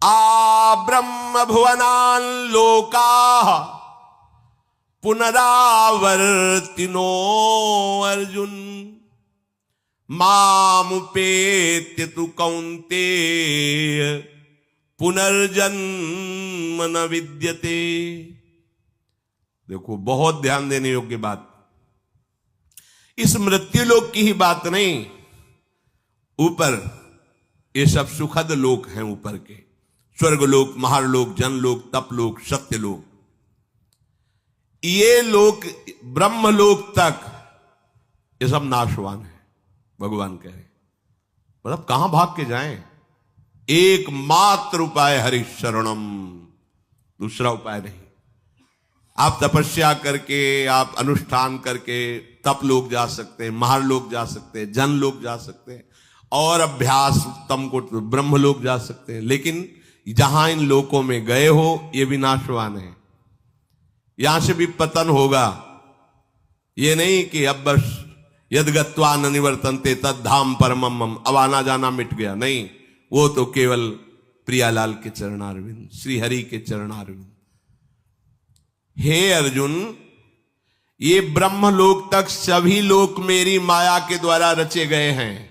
आ ब्रह्म भुवनान लोकाः पुनरावर्तिनो अर्जुन मामुपेत्य तु कौन्तेय पुनर्जन्म न विद्यते। देखो, बहुत ध्यान देने योग्य बात। इस मृत्युलोक की ही बात नहीं, ऊपर ये सब सुखद लोक हैं, ऊपर के स्वर्गलोक, महारलोक, जनलोक, तपलोक, सत्यलोक, ये लोक ब्रह्मलोक तक ये सब नाशवान है। भगवान कह रहे, मतलब कहां भाग के जाएं? एकमात्र उपाय हरि शरणम, दूसरा उपाय नहीं। आप तपस्या करके, आप अनुष्ठान करके तप लोग जा सकते हैं, महारलोक जा सकते हैं, जन लोग जा सकते हैं, और अभ्यास उत्तम को ब्रह्म लोग जा सकते हैं। लेकिन जहां इन लोकों में गए हो, ये विनाशवान है, यहां से भी पतन होगा। ये नहीं कि अब बस यद गत्वा न निवर्तन्ते तद धाम परमम, अब आना जाना मिट गया, नहीं। वो तो केवल प्रियालाल के चरणारविंद, श्री हरि के चरणारविंद। हे अर्जुन, ये ब्रह्मलोक तक सभी लोक मेरी माया के द्वारा रचे गए हैं,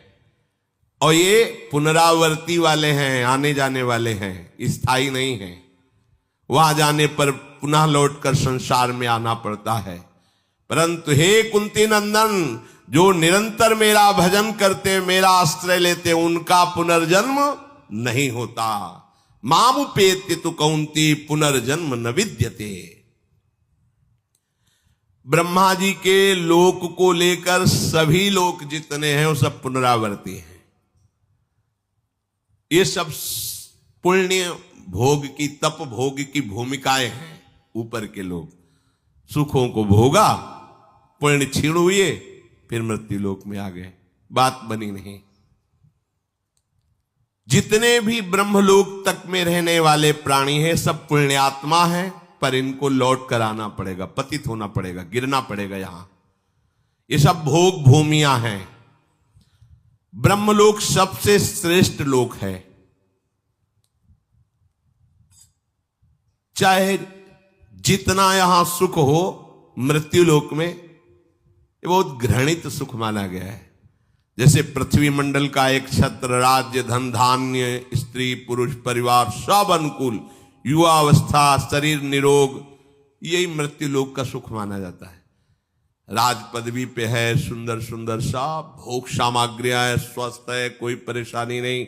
और ये पुनरावर्ती वाले हैं, आने जाने वाले हैं, स्थायी नहीं है। वहां जाने पर पुनः लौटकर संसार में आना पड़ता है। परंतु हे कुंती नंदन, जो निरंतर मेरा भजन करते, मेरा आश्रय लेते, उनका पुनर्जन्म नहीं होता। मामुपेत्य तु कौन्ती पुनर्जन्म न विद्यते। ब्रह्मा जी के लोक को लेकर सभी लोक जितने हैं वो सब पुनरावर्ती हैं। ये सब पुण्य भोग की, तप भोग की भूमिकाएं हैं। ऊपर के लोग सुखों को भोगा, पुण्य क्षीण हुए, फिर मृत्यु लोक में आ गए, बात बनी नहीं। जितने भी ब्रह्मलोक तक में रहने वाले प्राणी हैं, सब पुण्यात्मा हैं, पर इनको लौट कर आना पड़ेगा, पतित होना पड़ेगा, गिरना पड़ेगा यहां। ये सब भोग भूमियां हैं। ब्रह्मलोक सबसे श्रेष्ठ लोक है। चाहे जितना यहां सुख हो, मृत्यु लोक में ये बहुत घृणित सुख माना गया है। जैसे पृथ्वी मंडल का एक छत्र, राज्य, धन, धान्य, स्त्री, पुरुष, परिवार सब अनुकूल, युवावस्था, शरीर निरोग, यही मृत्यु लोक का सुख माना जाता है। राज पदवी पे है, सुंदर सुंदर सब भोग सामग्रियां है, स्वस्थ है, कोई परेशानी नहीं,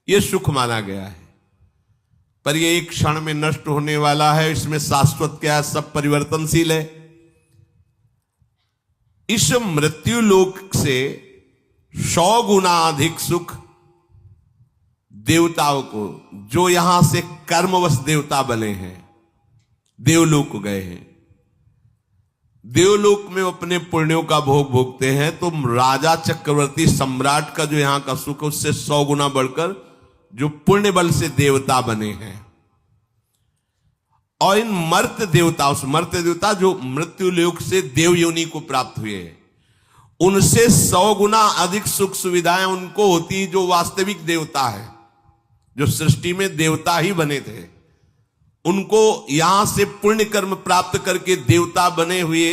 ये सुख माना गया है। पर ये एक क्षण में नष्ट होने वाला है। इसमें शाश्वत क्या है? सब परिवर्तनशील है। इस मृत्यु लोक से 100 गुना अधिक सुख देवताओं को, जो यहां से कर्मवश देवता बने हैं, देवलोक गए हैं। देवलोक में अपने पुण्यों का भोग भोगते हैं, तो राजा चक्रवर्ती सम्राट का जो यहां का सुख, उससे 100 गुना बढ़कर जो पुण्य बल से देवता बने हैं। और इन मर्त्य देवता जो मृत्यु लोक से देव योनि को प्राप्त हुए, उनसे 100 गुना अधिक सुख सुविधाएं उनको होती, जो वास्तविक देवता है, जो सृष्टि में देवता ही बने थे। उनको यहां से पुण्य कर्म प्राप्त करके देवता बने हुए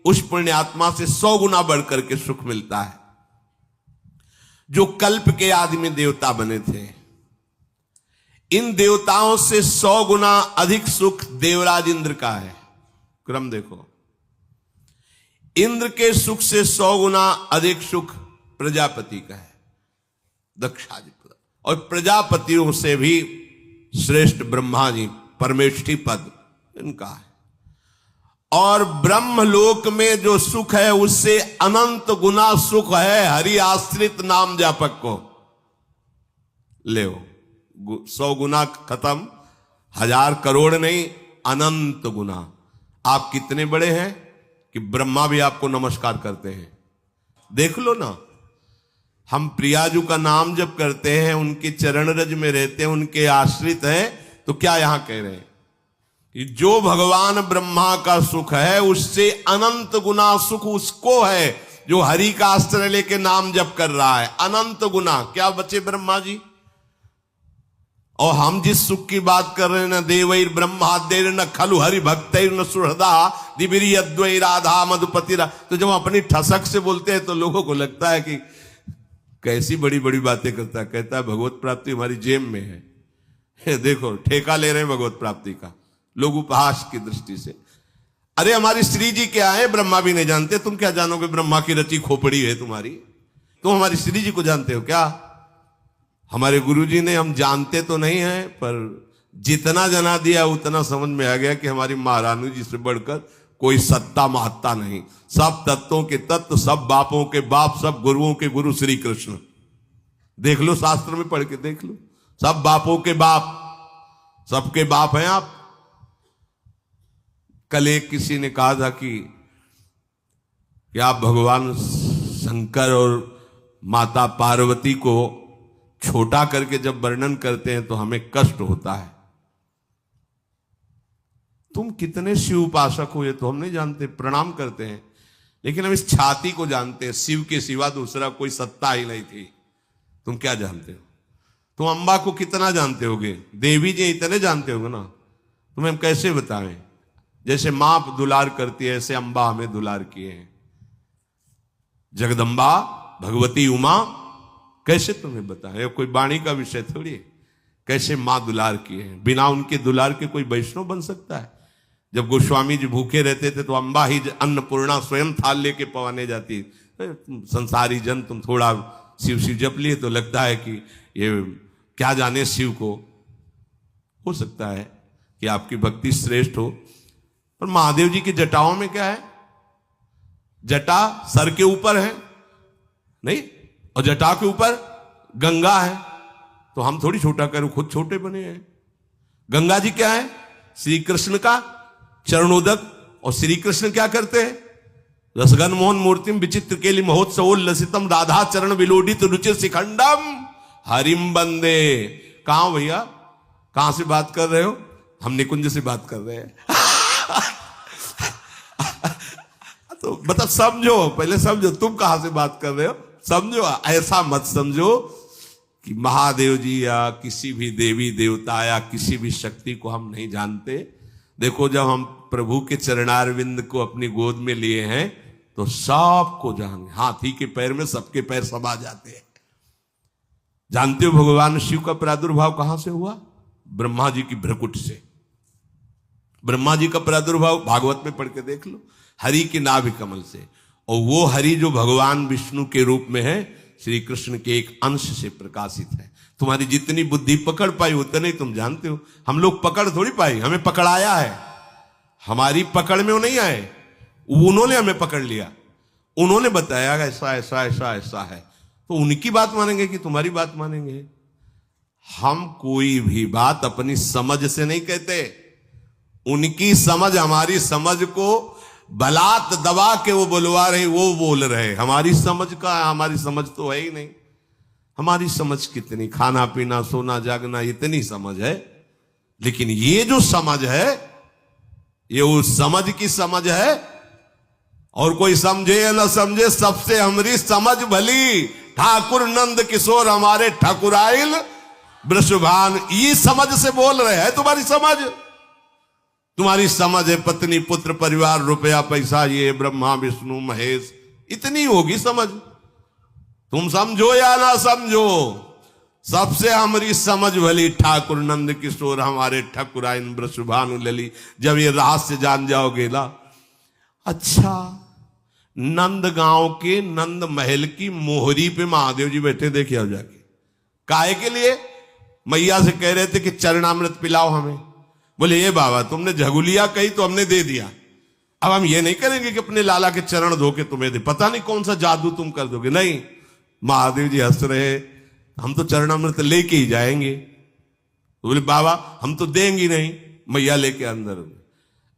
उस पुण्य आत्मा से 100 गुना बढ़कर के सुख मिलता है। जो कल्प के आदि में देवता बने थे, इन देवताओं से 100 गुना अधिक सुख देवराज इंद्र का है। क्रम देखो, इंद्र के सुख से 100 गुना अधिक सुख प्रजापति का है, दक्षादि, और प्रजापतियों से भी श्रेष्ठ ब्रह्मा जी, परमेष्ठी पद इनका है। और ब्रह्मलोक में जो सुख है, उससे अनंत गुना सुख है हरि आश्रित नाम जापक को। ले 100 गुना खत्म, 1000 करोड़ नहीं, अनंत गुना। आप कितने बड़े हैं कि ब्रह्मा भी आपको नमस्कार करते हैं। देख लो ना, हम प्रियाजू का नाम जब करते हैं, उनके चरण रज में रहते हैं, उनके आश्रित हैं, तो क्या यहां कह रहे हैं कि जो भगवान ब्रह्मा का सुख है, उससे अनंत गुना सुख उसको है जो हरि का आश्रय लेके नाम जप कर रहा है। अनंत गुना क्या बचे ब्रह्मा जी? और हम जिस सुख की बात कर रहे हैं न देवैर ब्रह्माद्यैर न खलु हरि भक्तैर न सुहृदा दिबिरी अद्वै राधा मधुपति तो जब अपनी ठसक से बोलते हैं तो लोगों को लगता है कि कैसी बड़ी बड़ी बातें करता है। कहता है भगवत प्राप्ति हमारी जेब में है। देखो ठेका ले रहे हैं भगवत प्राप्ति का लोग उपहास की दृष्टि से। अरे हमारी श्री जी क्या है ब्रह्मा भी नहीं जानते, तुम क्या जानोगे? ब्रह्मा की रची खोपड़ी है तुम्हारी, तुम हमारी श्री जी को जानते हो क्या? हमारे गुरुजी ने, हम जानते तो नहीं है पर जितना जना दिया उतना समझ में आ गया कि हमारी महारानी जी से बढ़कर कोई सत्ता महत्ता नहीं। सब तत्वों के तत्व, सब बापों के बाप, सब गुरुओं के गुरु श्री कृष्ण। देख लो शास्त्र में पढ़ के देख लो, सब बापों के बाप, सबके बाप हैं आप। कल एक किसी ने कहा था कि आप भगवान शंकर और माता पार्वती को छोटा करके जब वर्णन करते हैं तो हमें कष्ट होता है। तुम कितने शिव उपासक हो ये तो हम नहीं जानते, प्रणाम करते हैं, लेकिन हम इस छाती को जानते हैं। शिव के सिवा दूसरा कोई सत्ता ही नहीं थी। तुम क्या जानते हो? तुम अम्बा को कितना जानते होगे? देवी जी इतने जानते होगे ना, तुम्हें हम कैसे बताएं? जैसे मां दुलार करती है ऐसे अम्बा हमें दुलार किए हैं। जगदम्बा भगवती उमा कैसे तुम्हें बताएं? कोई वाणी का विषय थोड़ी है। कैसे मां दुलार किए हैं, बिना उनके दुलार के कोई वैष्णव बन सकता है? जब गोस्वामी जी भूखे रहते थे तो अम्बा ही अन्नपूर्णा स्वयं थाल लेके पवाने जाती। संसारी जन तुम थोड़ा शिव शिव जप लिए तो लगता है कि ये क्या जाने शिव को। हो सकता है कि आपकी भक्ति श्रेष्ठ हो, पर महादेव जी की जटाओं में क्या है? जटा सर के ऊपर है नहीं, और जटा के ऊपर गंगा है। तो हम थोड़ी छोटा करें, खुद छोटे बने हैं। गंगा जी क्या है? श्री कृष्ण का चरणोदक। और श्री कृष्ण क्या करते हैं? रसगन मोहन मूर्तिम विचित्र केली महोत्सव लसितम राधा चरण विलोडित रुचिर शिखंडम हरिम बंदे। कहां भैया, कहां से बात कर रहे हो? हम निकुंज से बात कर रहे हैं। तो मतलब समझो, पहले समझो तुम कहां से बात कर रहे हो, समझो। ऐसा मत समझो कि महादेव जी या किसी भी देवी देवता या किसी भी शक्ति को हम नहीं जानते। देखो जब हम प्रभु के चरणारविंद को अपनी गोद में लिए हैं तो सबको जाने, हाथी के पैर में सबके पैर समा जाते हैं। जानते हो भगवान शिव का प्रादुर्भाव कहां से हुआ? ब्रह्मा जी की भ्रकुट से। ब्रह्मा जी का प्रादुर्भाव भागवत में पढ़ के देख लो, हरि के नाभि कमल से। और वो हरि जो भगवान विष्णु के रूप में है, श्री कृष्ण के एक अंश से प्रकाशित है। तुम्हारी जितनी बुद्धि पकड़ पाई उतने ही तुम जानते हो। हम लोग पकड़ थोड़ी पाई, हमें पकड़ाया है। हमारी पकड़ में वो नहीं आए, उन्होंने हमें पकड़ लिया, उन्होंने बताया ऐसा ऐसा ऐसा ऐसा है। तो उनकी बात मानेंगे कि तुम्हारी बात मानेंगे? हम कोई भी बात अपनी समझ से नहीं कहते। उनकी समझ हमारी समझ को बलात् दबा के वो बुलवा रहे, वो बोल रहे। हमारी समझ का, हमारी समझ तो है ही नहीं। हमारी समझ कितनी, खाना पीना सोना जागना इतनी समझ है, लेकिन ये जो समझ है ये उस समझ की समझ है। और कोई समझे या न समझे, सबसे हमारी समझ भली। ठाकुर नंद किशोर हमारे ठाकुराइल वृषभान, ये समझ से बोल रहे हैं। तुम्हारी समझ, तुम्हारी समझ है पत्नी पुत्र परिवार रुपया पैसा, ये ब्रह्मा विष्णु महेश, इतनी होगी समझ। तुम समझो या ना समझो, सबसे हमारी समझ भली। ठाकुर नंद किशोर हमारे ठाकुराइन वृषभानु लली। जब ये रहस्य जान जाओगे ना, अच्छा नंद गांव के नंद महल की मोहरी पे महादेव जी बैठे, देखे आओ जाके। काहे के लिए? मैया से कह रहे थे कि चरणामृत पिलाओ हमें। बोले ये बाबा तुमने झगुलिया कही तो हमने दे दिया, अब हम ये नहीं करेंगे कि अपने लाला के चरण धो के तुम्हें दे, पता नहीं कौन सा जादू तुम कर दोगे। नहीं, महादेव जी हंस रहे, हम तो चरणामृत लेके ही जाएंगे। तो बोले बाबा हम तो देंगे नहीं। मैया लेके अंदर,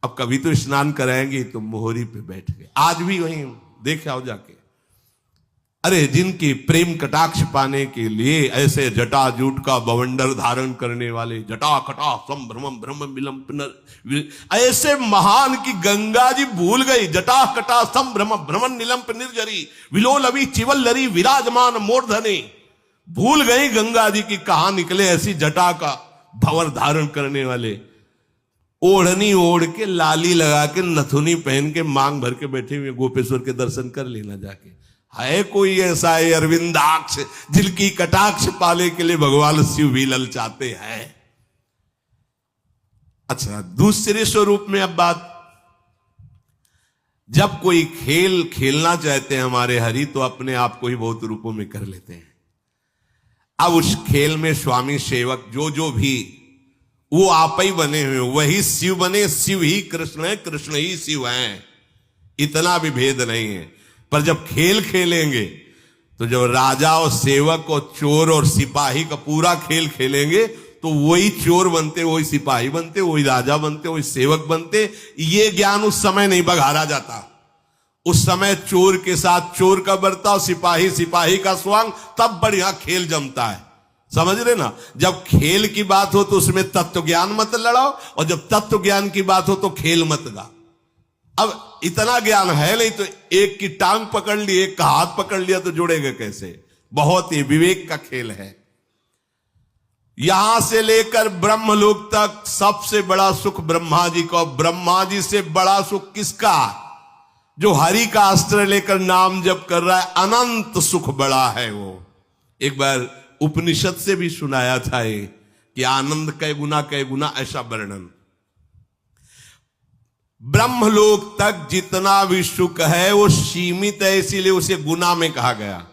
अब कभी तो स्नान कराएंगे, तो मोहरी पे बैठ गए। आज भी वहीं देख आओ जाके। अरे जिनके प्रेम कटाक्ष पाने के लिए ऐसे जटा जूट का बवंडर धारण करने वाले, जटा कटा संभ्रमम ब्रह्म मिलम पुनर, ऐसे महान की गंगा जी भूल गई। जटा कटा संभ्रम भ्रमण निलंप निर्जरी विलोल अभी चिवल लरी विराजमान मूर्धने। भूल गई गंगा जी की कहां निकले ऐसी जटा का भंवर धारण करने वाले, ओढ़नी ओढ़ के, लाली लगा के, नथुनी पहन के, मांग भर के बैठे हुए गोपेश्वर के दर्शन कर लेना जाके। है कोई ऐसा है अरविंदाक्ष जिनकी कटाक्ष पाले के लिए भगवान शिव भी ललचाते हैं? अच्छा, दूसरे स्वरूप में अब बात, जब कोई खेल खेलना चाहते हैं हमारे हरि, तो अपने आप को ही बहुत रूपों में कर लेते हैं। अब उस खेल में स्वामी सेवक जो भी वो आप ही बने हुए, वही शिव बने। शिव ही कृष्ण है, कृष्ण ही शिव हैं, इतना भी भेद नहीं है। पर जब खेल खेलेंगे तो जब राजा और सेवक और चोर और सिपाही का पूरा खेल खेलेंगे तो वही चोर बनते, वही सिपाही बनते, वही राजा बनते, वही सेवक बनते। ये ज्ञान उस समय नहीं बघारा जाता। उस समय चोर के साथ चोर का बर्ताव, सिपाही सिपाही का स्वांग, तब बढ़िया खेल जमता है। समझ रहे ना? जब खेल की बात हो तो उसमें तत्व ज्ञान मत लड़ाओ, और जब तत्व ज्ञान की बात हो तो खेल मत गा। अब इतना ज्ञान है नहीं तो एक की टांग पकड़ ली, एक का हाथ पकड़ लिया तो जुड़ेगा कैसे? बहुत ही विवेक का खेल है। यहां से लेकर ब्रह्मलोक तक सबसे बड़ा सुख ब्रह्मा जी का। ब्रह्मा जी से बड़ा सुख किसका? जो हरि का अस्त्र लेकर नाम जप कर रहा है, अनंत सुख बड़ा है वो। एक बार उपनिषद से भी सुनाया था ये कि आनंद कै गुना ऐसा वर्णन। ब्रह्मलोक तक जितना भी सुख है वो सीमित है, इसीलिए उसे गुना में कहा गया।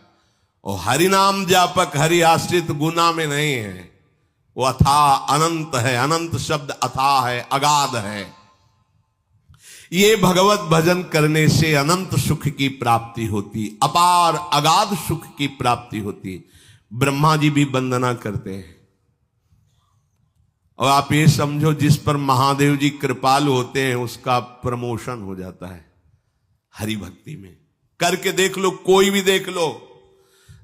और हरिनाम जापक हरि आश्रित गुना में नहीं है, वो अथाह अनंत है। अनंत शब्द अथाह है, अगाध है। ये भगवत भजन करने से अनंत सुख की प्राप्ति होती, अपार अगाध सुख की प्राप्ति होती। ब्रह्मा जी भी वंदना करते हैं। और आप ये समझो, जिस पर महादेव जी कृपालु होते हैं उसका प्रमोशन हो जाता है हरि भक्ति में। करके देख लो, कोई भी देख लो।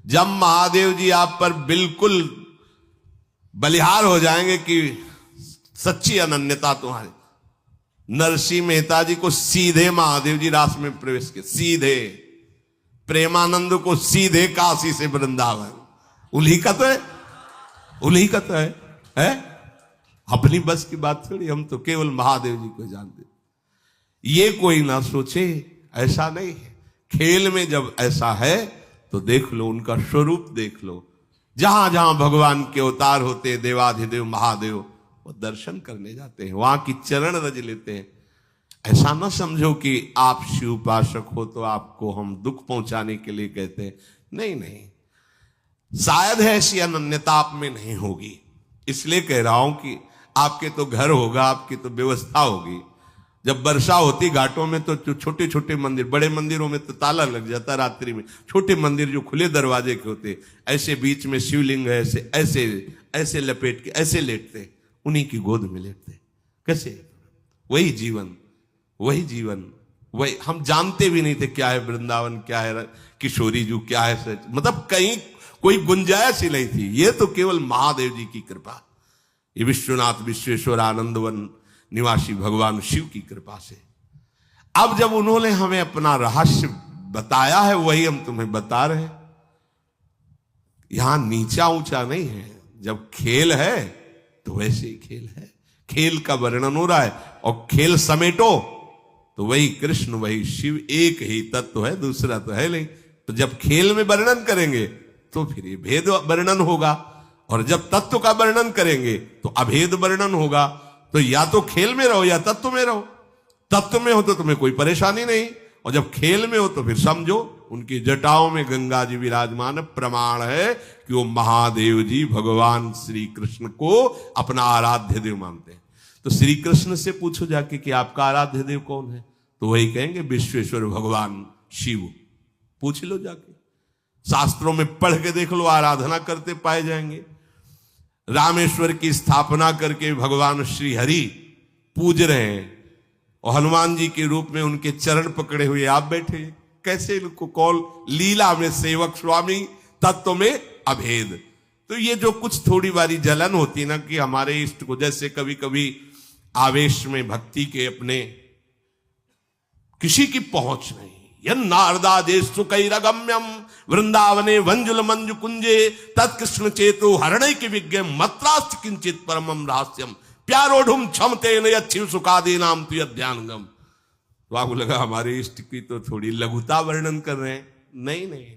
जब महादेव जी आप पर बिल्कुल बलिहार हो जाएंगे कि सच्ची अनन्यता तुम्हारी, नरसिंह मेहता जी को सीधे महादेव जी रास में प्रवेश किए, सीधे। प्रेमानंद को सीधे काशी से वृंदावन। उन्हीं का तो है, उन्हीं का तो है? अपनी बस की बात थोड़ी, हम तो केवल महादेव जी को जानते। ये कोई ना सोचे, ऐसा नहीं है। खेल में जब ऐसा है तो देख लो, उनका स्वरूप देख लो। जहां जहां भगवान के अवतार होते हैं, देवाधिदेव महादेव, वो दर्शन करने जाते हैं, वहां की चरण रज लेते हैं। ऐसा ना समझो कि आप शिव उपासक हो तो आपको हम दुख पहुंचाने के लिए कहते हैं। नहीं नहीं, शायद है ऐसी अनन्यता आप में नहीं होगी, इसलिए कह रहा हूं कि आपके तो घर होगा, आपकी तो व्यवस्था होगी। जब वर्षा होती घाटों में तो छोटे छोटे मंदिर, बड़े मंदिरों में तो ताला लग जाता रात्रि में। छोटे मंदिर जो खुले दरवाजे के होते, ऐसे बीच में शिवलिंग है, ऐसे ऐसे ऐसे लपेट के ऐसे लेटते, उन्हीं की गोद में लेटते। कैसे? वही जीवन, वही जीवन, वही। हम जानते भी नहीं थे क्या है वृंदावन, क्या है किशोरी जू, क्या है सच। मतलब कहीं कोई गुंजाइश ही नहीं थी। ये तो केवल महादेव जी की कृपा, ये विश्वनाथ विश्वेश्वर आनंदवन निवासी भगवान शिव की कृपा से। अब जब उन्होंने हमें अपना रहस्य बताया है, वही हम तुम्हें बता रहे हैं। यहां नीचा ऊंचा नहीं है। जब खेल है तो वैसे ही खेल है। खेल का वर्णन हो रहा है, और खेल समेटो तो वही कृष्ण वही शिव, एक ही तत्व है, दूसरा तो है नहीं। तो जब खेल में वर्णन करेंगे तो फिर ये भेद वर्णन होगा, और जब तत्व का वर्णन करेंगे तो अभेद वर्णन होगा। तो या तो खेल में रहो या तत्व में रहो। तत्व में हो तो तुम्हें कोई परेशानी नहीं, और जब खेल में हो तो फिर समझो उनकी जटाओं में गंगा जी विराजमान, प्रमाण है कि वो महादेव जी भगवान श्री कृष्ण को अपना आराध्य देव मानते हैं। तो श्री कृष्ण से पूछो जाके कि आपका आराध्य देव कौन है, तो वही कहेंगे विश्वेश्वर भगवान शिव। पूछ लो जाके, शास्त्रों में पढ़ के देख लो, आराधना करते पाए जाएंगे। रामेश्वर की स्थापना करके भगवान श्री हरि पूज रहे हैं, और हनुमान जी के रूप में उनके चरण पकड़े हुए आप बैठे। कैसे इनको कौल लीला में सेवक स्वामी, तत्व में अभेद। तो ये जो कुछ थोड़ी बारी जलन होती ना कि हमारे इष्ट को, जैसे कभी कभी आवेश में भक्ति के अपने किसी की पहुंच नहीं, यन्नारदादेशु कैरगम्यम वृंदावने वंजुल मंजु कुंजे तत्कृष्ण चेतो हरणैक विज्ञ मत्रास्त किंचित परमम रहस्यम प्यारोढ़ुम क्षमते न अच्छी सुखादे नाम तु ध्यानगम। तो आपको लगा हमारे इष्ट की तो थोड़ी लघुता वर्णन कर रहे हैं। नहीं नहीं नहीं,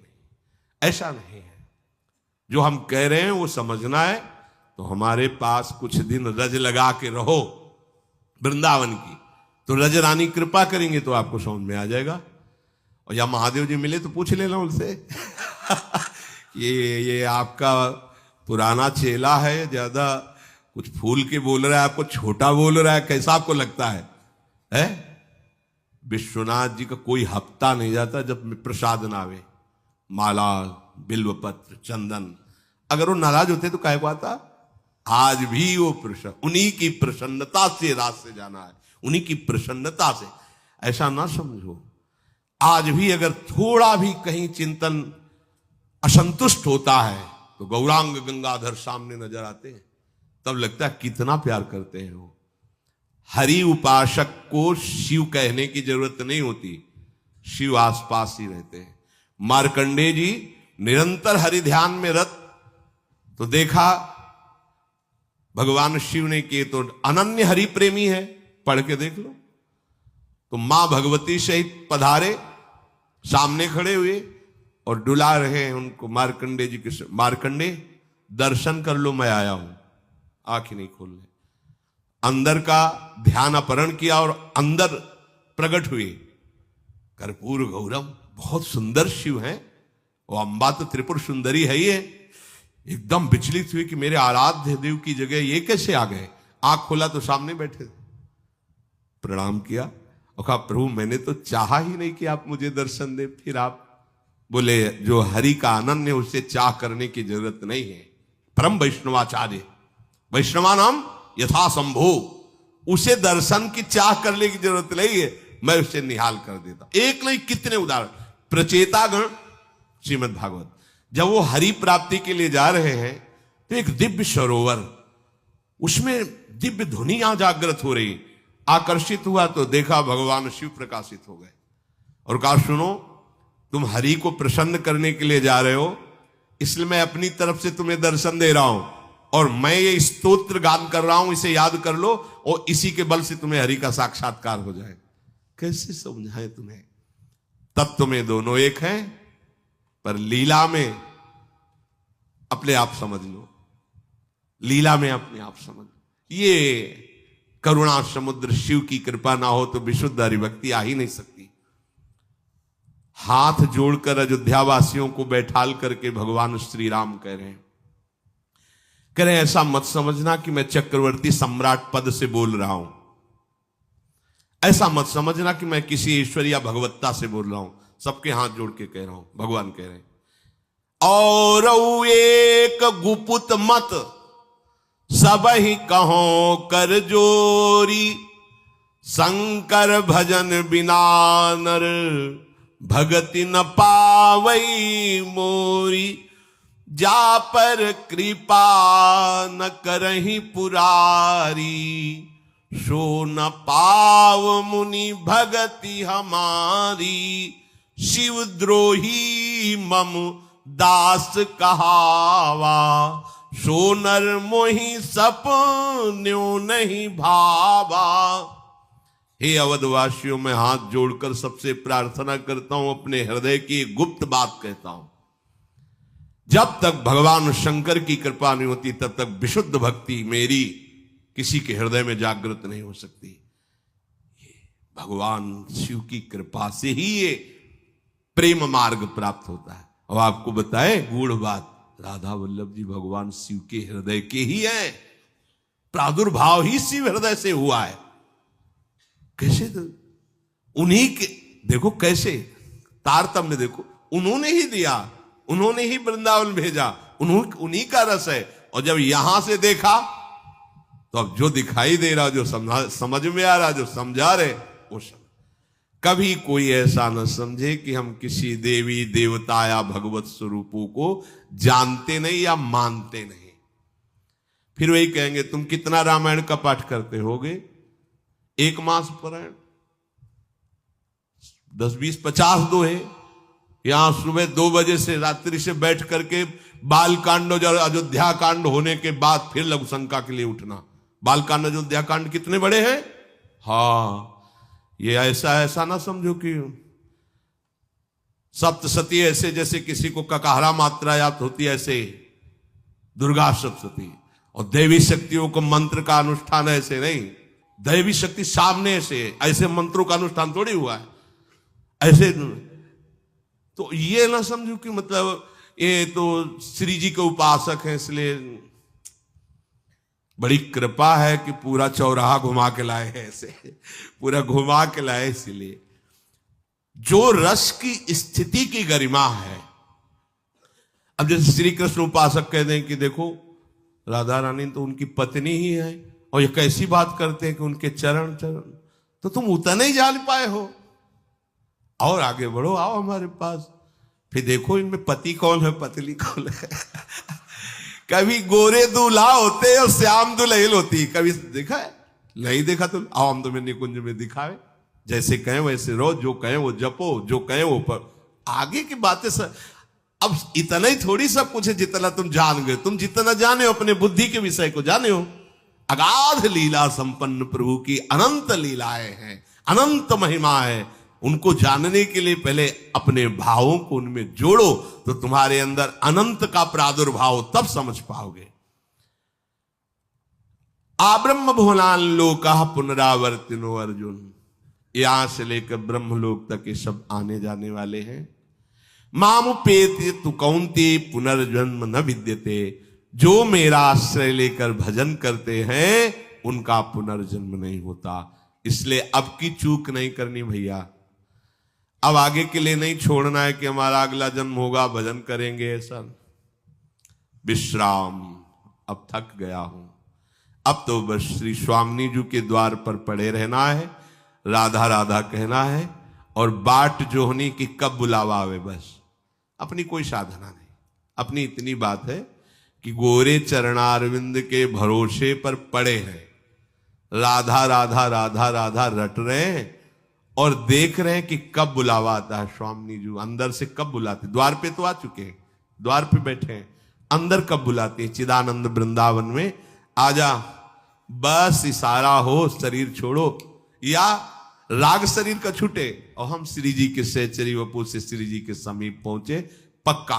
ऐसा नहीं है। जो हम कह रहे हैं वो समझना है तो हमारे पास कुछ दिन रज लगा के रहो वृंदावन की, तो रज रानी कृपा करेंगे तो आपको समझ में आ जाएगा। और या महादेव जी मिले तो पूछ लेना उनसे ये आपका पुराना चेला है, ज्यादा कुछ फूल के बोल रहा है, आपको छोटा बोल रहा है, कैसा आपको लगता है? विश्वनाथ जी का कोई हफ्ता नहीं जाता जब प्रसाद ना आवे, माला बिल्वपत्र चंदन। अगर वो नाराज होते तो काहे को आता? आज भी वो प्रसन्न, उन्हीं की प्रसन्नता से रात से जाना है, उन्हीं की प्रसन्नता से। ऐसा ना समझो, आज भी अगर थोड़ा भी कहीं चिंतन असंतुष्ट होता है तो गौरांग गंगाधर सामने नजर आते हैं, तब लगता है कितना प्यार करते हैं वो। हरि उपासक को शिव कहने की जरूरत नहीं होती, शिव आसपास ही रहते हैं। मार्कंडेय जी निरंतर हरि ध्यान में रत, तो देखा भगवान शिव ने किए तो अनन्य हरि प्रेमी है, पढ़ के देख लो। तो मां भगवती सहित पधारे, सामने खड़े हुए और डुला रहे हैं उनको मार्कंडेय जी के। मार्कंडेय दर्शन कर लो, मैं आया हूं। आंखें नहीं खोल रहे, अंदर का ध्यान अपहरण किया और अंदर प्रकट हुए। कर्पूर गौरम, बहुत सुंदर शिव हैं, वो अम्बा तो त्रिपुर सुंदरी है। ये एकदम विचलित हुए कि मेरे आराध्य देव की जगह ये कैसे आ गए। आंख खोला तो सामने बैठे थे, प्रणाम किया और कहा प्रभु मैंने तो चाहा ही नहीं कि आप मुझे दर्शन दे, फिर आप बोले जो हरि का आनंद है उससे चाह करने की जरूरत नहीं है। परम वैष्णवाचार्य, वैष्णवानाम यथा संभो, उसे दर्शन की चाह करने की जरूरत नहीं है, मैं उसे निहाल कर देता। एक नहीं कितने उदाहरण। प्रचेतागण श्रीमद् भागवत, जब वो हरि प्राप्ति के लिए जा रहे हैं तो एक दिव्य सरोवर, उसमें दिव्य ध्वनियां जागृत हो रही। आकर्षित हुआ तो देखा भगवान शिव प्रकाशित हो गए और कहा सुनो, तुम हरि को प्रसन्न करने के लिए जा रहे हो, इसलिए मैं अपनी तरफ से तुम्हें दर्शन दे रहा हूं और मैं ये स्तोत्र गान कर रहा हूं, इसे याद कर लो और इसी के बल से तुम्हें हरि का साक्षात्कार हो जाए। कैसे समझाएं तुम्हें? तत्व में दोनों एक हैं, पर लीला में अपने आप समझ लो, लीला में अपने आप समझ लो। ये करुणा समुद्र शिव की कृपा ना हो तो विशुद्ध हरिभक्ति आ ही नहीं सकती। हाथ जोड़कर अयोध्या वासियों को बैठाल करके भगवान श्री राम कह रहे हैं, ऐसा मत समझना कि मैं चक्रवर्ती सम्राट पद से बोल रहा हूं, ऐसा मत समझना कि मैं किसी ईश्वर या भगवत्ता से बोल रहा हूं। सबके हाथ जोड़ के कह रहा हूं, भगवान कह रहे हैं और एक गुपुत मत सब ही कहो कर जोरी, शंकर भजन बिना नर भगति न पावई मोरी, जा पर कृपा न करही पुरारी, सो न पाव मुनि भगति हमारी, शिवद्रोही मम दास कहावा, सो नर मोहि सपन्यो नहीं भावा। हे अवधवासियों, मैं हाथ जोड़कर सबसे प्रार्थना करता हूं, अपने हृदय की गुप्त बात कहता हूं। जब तक भगवान शंकर की कृपा नहीं होती तब तक विशुद्ध भक्ति मेरी किसी के हृदय में जागृत नहीं हो सकती। भगवान शिव की कृपा से ही ये प्रेम मार्ग प्राप्त होता है। और आपको बताए गूढ़ बात, राधा वल्लभ जी भगवान शिव के हृदय के ही हैं, प्रादुर्भाव ही शिव हृदय से हुआ है। कैसे? तो उन्हीं के देखो, कैसे तारतम्य देखो, उन्होंने ही दिया, उन्होंने ही वृंदावन भेजा, उन्हीं का रस है। और जब यहां से देखा तो अब जो दिखाई दे रहा, जो समझ में आ रहा, जो समझा रहे वो समझ। कभी कोई ऐसा न समझे कि हम किसी देवी देवता या भगवत स्वरूपों को जानते नहीं या मानते नहीं। फिर वही कहेंगे तुम कितना रामायण का पाठ करते होगे? 1 मास पारायण, 10, 20, 50 दोहे। यहां सुबह 2 बजे से रात्रि से बैठ करके बाल कांड और अयोध्या कांड होने के बाद फिर लघु शंका के लिए उठना। बाल कांड अयोध्या कांड कितने बड़े हैं। हाँ, ये ऐसा ना समझो कि सप्तशती ऐसे जैसे किसी को ककाहरा मात्रा याद होती है, ऐसे दुर्गा सप्तशती। और देवी शक्तियों को मंत्र का अनुष्ठान ऐसे नहीं, दैवी शक्ति सामने से, ऐसे मंत्रों का अनुष्ठान थोड़ी हुआ है ऐसे। तो ये ना समझो कि मतलब ये तो श्री जी के उपासक हैं इसलिए बड़ी कृपा है कि पूरा चौराहा घुमा के लाए हैं, ऐसे पूरा घुमा के लाए। इसलिए जो रस की स्थिति की गरिमा है, अब जैसे श्री कृष्ण उपासक कह दें कि देखो राधा रानी तो उनकी पत्नी ही है, और ये कैसी बात करते हैं कि उनके चरण, तो तुम उतना ही जान पाए हो, और आगे बढ़ो, आओ हमारे पास, फिर देखो इनमें पति कौन है पत्नी कौन है। कभी गोरे दूल्हा होते और श्याम दुल्हन होती, कभी देखा है? नहीं देखा तो आओ हम तुम्हें निकुंज में दिखावे, जैसे कहें वैसे रहो, जो कहें वो जपो, जो कहें वो पर आगे की बातें सब। अब इतना ही थोड़ी सब कुछ है जितना तुम जान गए। तुम जितना जाने हो अपने बुद्धि के विषय को जाने हो। अगाध लीला संपन्न प्रभु की अनंत लीलाएं हैं, अनंत महिमा है। उनको जानने के लिए पहले अपने भावों को उनमें जोड़ो, तो तुम्हारे अंदर अनंत का प्रादुर्भाव तब समझ पाओगे। आब्रह्म भुवनान लोका पुनरावर्तिनो अर्जुन, यहां से लेकर ब्रह्मलोक तक ये सब आने जाने वाले हैं। मामुपेति तु कौन्ते पुनर्जन्म न विद्यते, जो मेरा आश्रय लेकर भजन करते हैं उनका पुनर्जन्म नहीं होता। इसलिए अब की चूक नहीं करनी भैया, अब आगे के लिए नहीं छोड़ना है कि हमारा अगला जन्म होगा भजन करेंगे ऐसा। विश्राम, अब थक गया हूं, अब तो बस श्री स्वामिनी जी के द्वार पर पड़े रहना है, राधा राधा कहना है, और बाट जोहनी की कब बुलावा आवे, बस अपनी कोई साधना नहीं। अपनी इतनी बात है कि गोरे चरणारविंद के भरोसे पर पड़े हैं, राधा राधा राधा राधा रट रहे हैं और देख रहे हैं कि कब बुलावा आता है। स्वामिनी जी अंदर से कब बुलाते, द्वार पे तो आ चुके हैं, द्वार पे बैठे हैं, अंदर कब बुलाते हैं, चिदानंद वृंदावन में आजा, बस इशारा हो, शरीर छोड़ो या राग शरीर का छूटे और हम श्री जी के सहचरी वपु से श्री जी के समीप पहुंचे। पक्का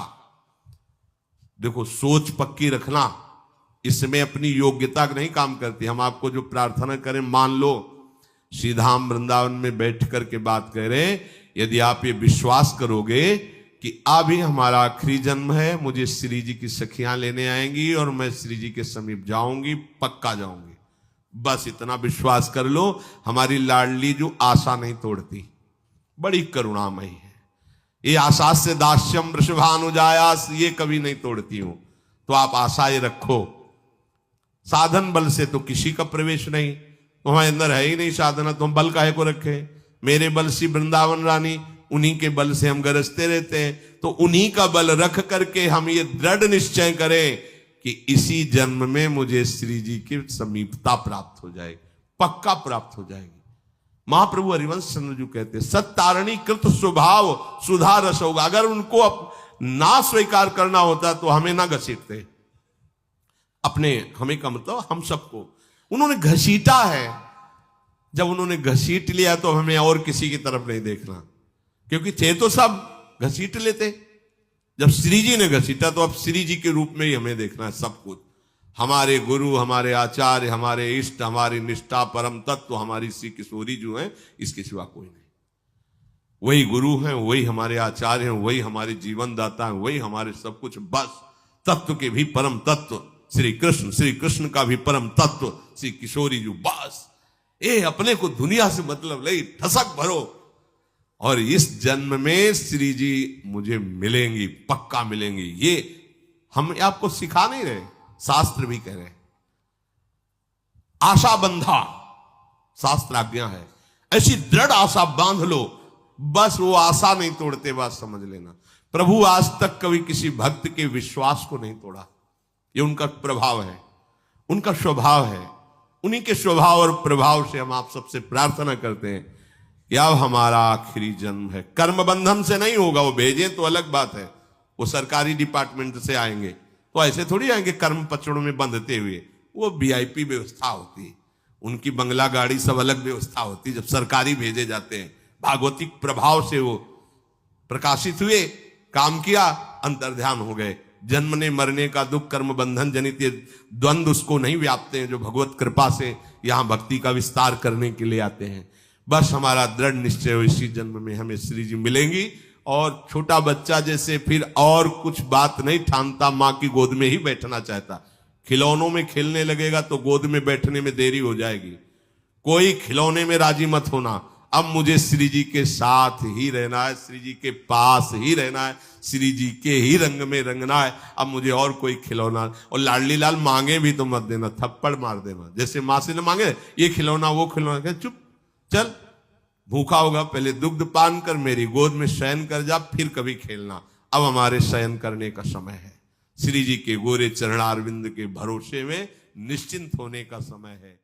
देखो, सोच पक्की रखना, इसमें अपनी योग्यता नहीं काम करती। हम आपको जो प्रार्थना करें, मान लो श्रीधाम वृंदावन में बैठ करके बात कह रहे हैं, यदि आप ये विश्वास करोगे कि अभी हमारा आखिरी जन्म है, मुझे श्री जी की सखियां लेने आएंगी और मैं श्री जी के समीप जाऊंगी, पक्का जाऊंगी, बस इतना विश्वास कर लो। हमारी लाडली जो आशा नहीं तोड़ती, बड़ी करुणामयी है। ये आशा से दास्यम वृषभानुजायास, ये कभी नहीं तोड़ती हूं। तो आप आशाएं रखो। साधन बल से तो किसी का प्रवेश नहीं, तुम्हारे अंदर है ही नहीं साधना, तुम बल काहे को रखे। मेरे बल से वृंदावन रानी, उन्हीं के बल से हम गरजते रहते हैं। तो उन्हीं का बल रख करके हम ये दृढ़ निश्चय करें कि इसी जन्म में मुझे श्री जी की समीपता प्राप्त हो जाएगी, पक्का प्राप्त हो जाएगी। महाप्रभु हरिवंश चंद्र जी कहते हैं, सत्तारणी कृत स्वभाव सुधा रस होगा। अगर उनको ना स्वीकार करना होता तो हमें ना घसीटते, अपने, हमें का मतलब हम सबको उन्होंने घसीटा है। जब उन्होंने घसीट लिया तो हमें और किसी की तरफ नहीं देखना, क्योंकि थे तो सब घसीट लेते। जब श्री जी ने घसीटा तो अब श्री जी के रूप में ही हमें देखना है सब कुछ। हमारे गुरु, हमारे आचार्य, हमारे इष्ट, हमारी निष्ठा, परम तत्व हमारी श्री किशोरी जो है, इसके सिवा कोई नहीं। वही गुरु हैं, वही हमारे आचार्य हैं, वही हमारे जीवन दाता हैं, वही हमारे सब कुछ। बस तत्व के भी परम तत्व श्री कृष्ण, श्री कृष्ण का भी परम तत्व श्री किशोरी जी। बस ये अपने को दुनिया से मतलब नहीं, ठसक भरो। और इस जन्म में श्री जी मुझे मिलेंगी, पक्का मिलेंगी। ये हम आपको सिखा नहीं रहे, शास्त्र भी कह रहे हैं। आशा बंधा शास्त्र आज्ञा है, ऐसी दृढ़ आशा बांध लो, बस वो आशा नहीं तोड़ते, बात समझ लेना। प्रभु आज तक कभी किसी भक्त के विश्वास को नहीं तोड़ा, ये उनका प्रभाव है, उनका स्वभाव है। उन्हीं के स्वभाव और प्रभाव से हम आप सबसे प्रार्थना करते हैं कि अब हमारा आखिरी जन्म है। कर्म बंधन से नहीं होगा, वो भेजें तो अलग बात है, वो सरकारी डिपार्टमेंट से आएंगे, तो ऐसे थोड़ी आएंगे कर्म पचड़ों में बंधते हुए। वो वीआईपी व्यवस्था होती है, उनकी बंगला गाड़ी सब अलग व्यवस्था होती है। जब सरकारी भेजे जाते हैं, भागवतिक प्रभाव से वो प्रकाशित हुए, काम किया, अंतर्ध्यान हो गए। जन्मने मरने का दुख, कर्म बंधन जनित ये द्वंद्व उसको नहीं व्यापते हैं, जो भगवत कृपा से यहां भक्ति का विस्तार करने के लिए आते हैं। बस हमारा दृढ़ निश्चय हो, इसी जन्म में हमें श्री जी मिलेंगी। और छोटा बच्चा जैसे फिर और कुछ बात नहीं ठानता, माँ की गोद में ही बैठना चाहता। खिलौनों में खेलने लगेगा तो गोद में बैठने में देरी हो जाएगी। कोई खिलौने में राजी मत होना। अब मुझे श्री जी के साथ ही रहना है, श्री जी के पास ही रहना है, श्री जी के ही रंग में रंगना है। अब मुझे और कोई खिलौना, और लाडली लाल मांगे भी तो मत देना, थप्पड़ मार देना। जैसे माँ से न मांगे ये खिलौना वो खिलौना, चुप चल, भूखा होगा, पहले दुग्ध पान कर, मेरी गोद में शयन कर जा, फिर कभी खेलना। अब हमारे शयन करने का समय है, श्री जी के गोरे चरणारविंद के भरोसे में निश्चिंत होने का समय है।